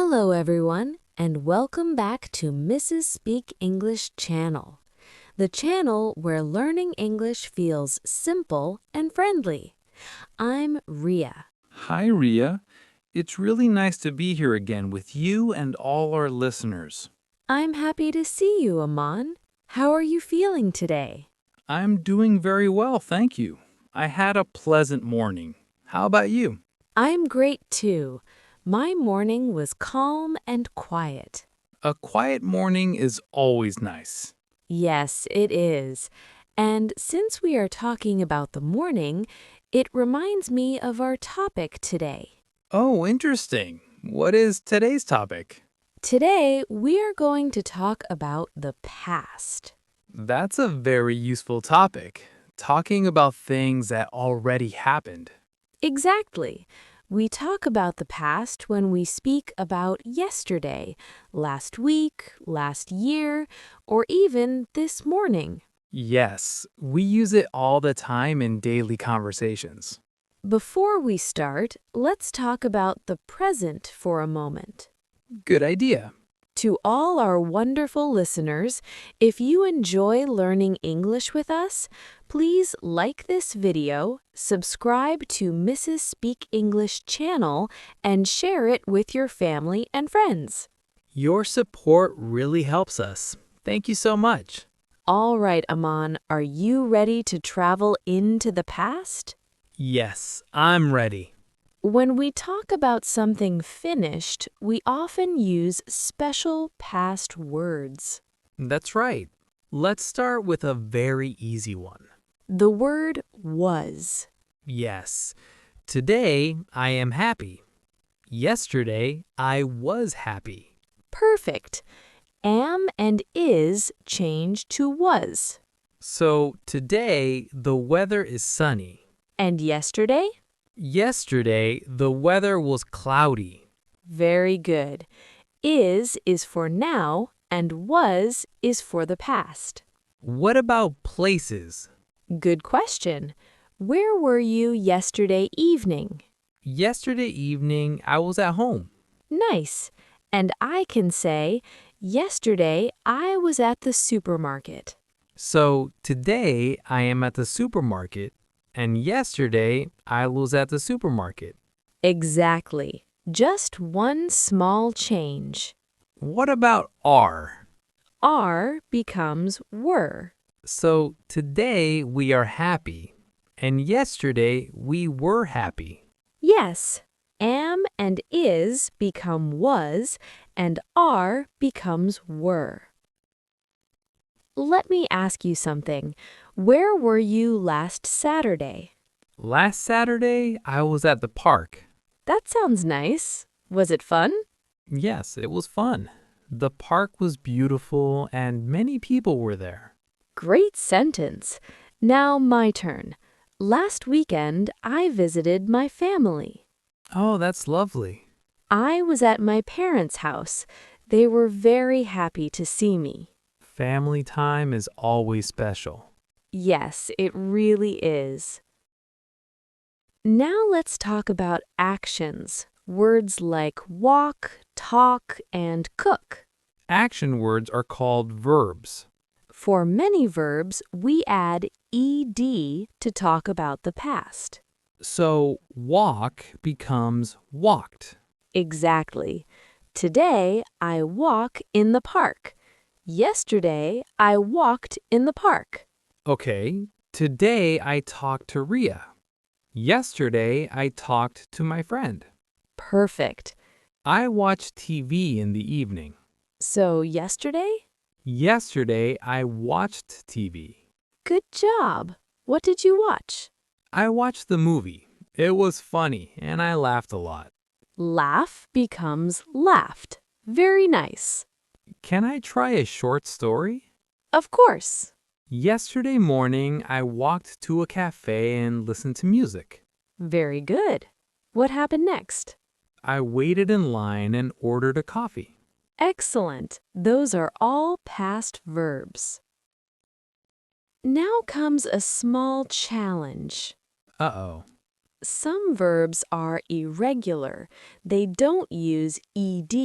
Hello everyone, and welcome back to Mrs. Speak English channel, the channel where learning English feels simple and friendly. I'm Riya. Hi, Riya. It's really nice to be here again with you and all our listeners. I'm happy to see you, Aman. How are you feeling today? I'm doing very well, thank you. I had a pleasant morning. How about you? I'm great too. My morning was calm and quiet. A quiet morning is always nice. Yes, it is. And since we are talking about the morning, it reminds me of our topic today. Oh, interesting. What is today's topic? Today, we are going to talk about the past. That's a very useful topic, talking about things that already happened. Exactly. We talk about the past when we speak about yesterday, last week, last year, or even this morning. Yes, we use it all the time in daily conversations. Before we start, let's talk about the present for a moment. Good idea. To all our wonderful listeners, if you enjoy learning English with us, please like this video, subscribe to Mrs. Speak English channel, and share it with your family and friends. Your support really helps us. Thank you so much. All right, Aman, are you ready to travel into the past? Yes, I'm ready. When we talk about something finished, we often use special past words. That's right. Let's start with a very easy one. The word was. Yes. Today, I am happy. Yesterday, I was happy. Perfect. Am and is change to was. So today, the weather is sunny. And yesterday? Yesterday, the weather was cloudy. Very good. Is for now, and was is for the past. What about places? Good question. Where were you yesterday evening? Yesterday evening, I was at home. Nice. And I can say, yesterday I was at the supermarket. So today, I am at the supermarket. And yesterday, I was at the supermarket. Exactly. Just one small change. What about are? Are becomes were. So today we are happy, and yesterday we were happy. Yes. Am and is become was, and are becomes were. Let me ask you something. Where were you last Saturday? Last Saturday, I was at the park. That sounds nice. Was it fun? Yes, it was fun. The park was beautiful and many people were there. Great sentence. Now my turn. Last weekend, I visited my family. Oh, that's lovely. I was at my parents' house. They were very happy to see me. Family time is always special. Yes, it really is. Now let's talk about actions. Words like walk, talk, and cook. Action words are called verbs. For many verbs, we add ed to talk about the past. So walk becomes walked. Exactly. Today, I walk in the park. Yesterday, I walked in the park. Okay, today I talked to Riya. Yesterday I talked to my friend. Perfect. I watched TV in the evening. So yesterday? Yesterday I watched TV. Good job. What did you watch? I watched the movie. It was funny and I laughed a lot. Laugh becomes laughed. Very nice. Can I try a short story? Of course. Yesterday morning I walked to a cafe and listened to music. Very good. What happened next? I waited in line and ordered a coffee. Excellent. Those are all past verbs. Now comes a small challenge. Uh-oh. Some verbs are irregular. They don't use ed.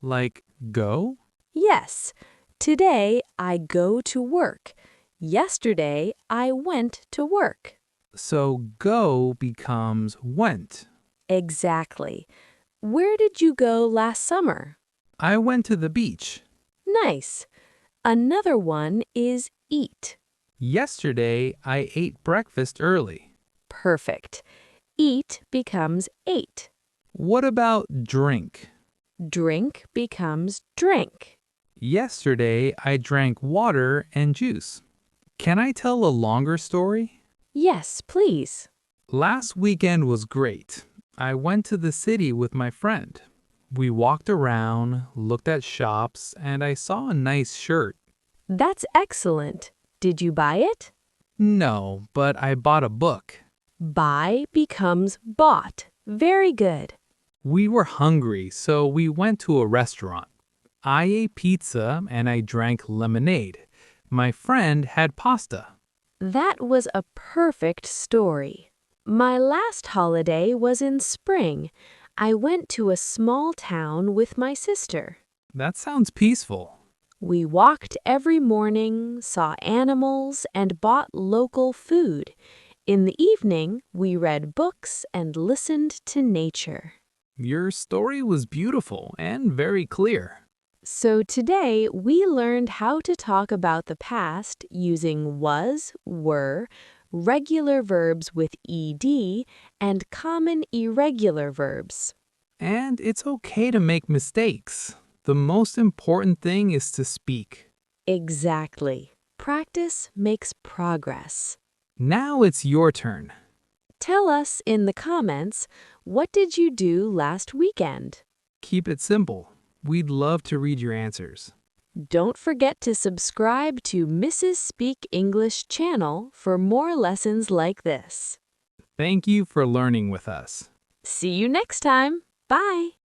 Like go? Yes, today I go to work. Yesterday I went to work. So go becomes went. Exactly. Where did you go last summer? I went to the beach. Nice. Another one is eat. Yesterday, I ate breakfast early. Perfect. Eat becomes ate. What about drink? Drink becomes drink. Yesterday, I drank water and juice. Can I tell a longer story? Yes, please. Last weekend was great. I went to the city with my friend. We walked around, looked at shops, and I saw a nice shirt. That's excellent. Did you buy it? No, but I bought a book. Buy becomes bought. Very good. We were hungry, so we went to a restaurant. I ate pizza and I drank lemonade. My friend had pasta. That was a perfect story. My last holiday was in spring. I went to a small town with my sister. That sounds peaceful. We walked every morning, saw animals, and bought local food. In the evening, we read books and listened to nature. Your story was beautiful and very clear. So today, we learned how to talk about the past using was, were, regular verbs with ed, and common irregular verbs. And it's okay to make mistakes. The most important thing is to speak. Exactly. Practice makes progress. Now it's your turn. Tell us in the comments, what did you do last weekend? Keep it simple. We'd love to read your answers. Don't forget to subscribe to Mrs. Speak English channel for more lessons like this. Thank you for learning with us. See you next time. Bye.